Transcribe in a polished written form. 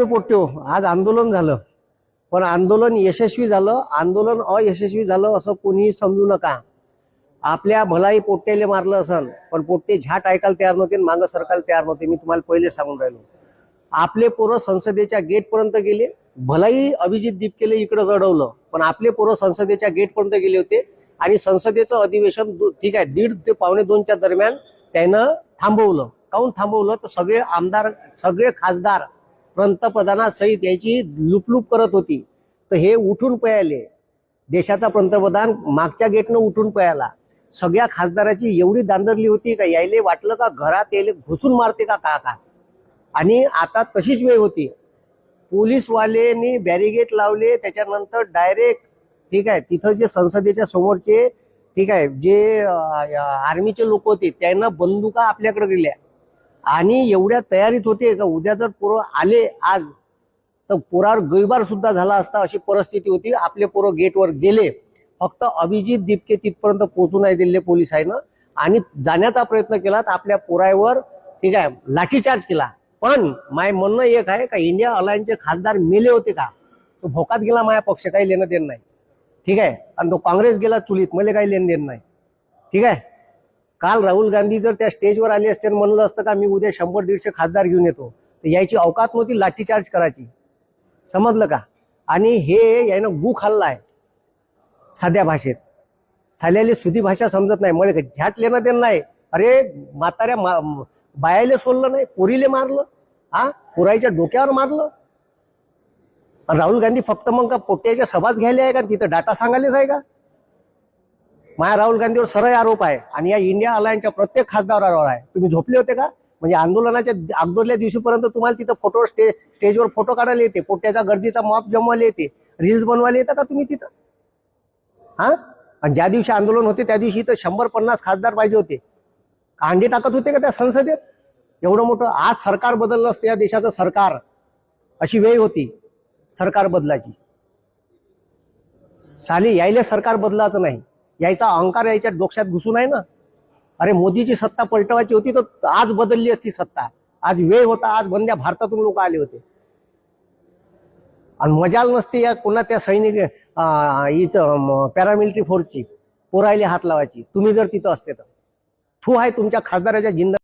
पोट्यो आज आंदोलन झालं, पण आंदोलन यशस्वी झालं, आंदोलन अयशस्वी झालं असं कोणीही समजू नका. आपल्या भलाई पोट्टेले मारलं असन, पण पोट्टे झाट ऐकायला तयार नव्हते, मागं सरकायला तयार नव्हते. मी तुम्हाला पहिले सांगून राहिलो. आपले पोरं संसदेच्या गेट पर्यंत गेले, भलाई अभिजित दीपकेले इकडे जडवलं, पण आपले पोरं संसदेच्या गेट पर्यंत गेले होते आणि संसदेचं अधिवेशन ठीक आहे 1:30 ते 1:45च्या दरम्यान त्यानं थांबवलं. काऊन थांबवलं? तर सगळे आमदार, सगळे खासदार पंतप्रधानासहित याची लुपलुप करत होती. तर हे उठून पळाले. देशाचा पंतप्रधान मागच्या गेटनं उठून पळाला. सगळ्या खासदाराची एवढी दांदरली होती का यायले वाटलं का घरात यायले घुसून मारते का का. आणि आता तशीच वेळ होती. पोलीसवाल्यांनी बॅरिगेट लावले, त्याच्यानंतर डायरेक्ट ठीक आहे तिथं जे संसदेच्या समोरचे ठीक आहे जे आर्मीचे लोक होते त्यांना बंदुका आपल्याकडे दिल्या आणि एवढ्या तयारीत होते का उद्या जर पोरं आले आज तर पोरावर गोळीबार सुद्धा झाला असता, अशी परिस्थिती होती. आपले पोरं गेटवर गेले, फक्त अभिजित दीपके तिथपर्यंत पोहोचू नाही दिले पोलिसांना आणि जाण्याचा प्रयत्न केला तर आपल्या पोरावर ठीक आहे लाठीचार्ज केला. पण माय म्हणणं एक आहे का इंडिया अलायन्सचे खासदार मेले होते का? तो भोकात गेला, माझ्या पक्ष काही लेणं देणं नाही ठीक आहे, आणि तो काँग्रेस गेला चुलीत, मला काही लेणं देणं नाही ठीक आहे. काल राहुल गांधी जर त्या स्टेजवर आले असते म्हणलं असतं का मी उद्या 100-150 खासदार घेऊन येतो, तर यायची अवकात नव्हती लाठीचार्ज करायची. समजलं का? आणि हे यानं गु खाल्लाय साध्या भाषेत. साल्याले सुधी भाषा समजत नाही. मला झ्याट लेणं देणं नाही. अरे म्हाताऱ्या बायाले सोडलं नाही, पोरीले मारलं, पोराईच्या डोक्यावर मारलं. राहुल गांधी फक्त मग का पोट्याच्या सभाच घ्यायला आहे का, तिथं डाटा सांगायलाच आहे का? माझ्या राहुल गांधीवर सरळ आरोप आहे आणि या इंडिया अलायन्सच्या प्रत्येक खासदारावर आहे. तुम्ही झोपले होते का? म्हणजे आंदोलनाच्या अगोदरल्या दिवशीपर्यंत तुम्हाला तिथं फोटो स्टेजवर फोटो काढायला येते, पोट्याचा गर्दीचा मॉप जमवायला येते, रील्स बनवायला येतात का तुम्ही तिथं? आणि ज्या दिवशी आंदोलन होते त्या दिवशी तर 100-50 खासदार पाहिजे होते. अंडे टाकत होते का त्या संसदेत? एवढं मोठं आज सरकार बदललं असतं या देशाचं सरकार. अशी वेळ होती सरकार बदलाची. साली यायले सरकार बदलायचं नाही, यायचा अहंकार यायच्या डोक्यात घुसून आहे ना. अरे मोदीची सत्ता पलटवायची होती तर आज बदलली असती सत्ता. आज वेळ होता, आज बंद्या भारतातून लोक आले होते आणि मजाल नसते या कोणा त्या सैनिक हीच पॅरामिलिटरी फोर्सची पोरायले हात लावायची. तुम्ही जर तिथं असते तर थू आहे तुमच्या खासदाराच्या जिंदा.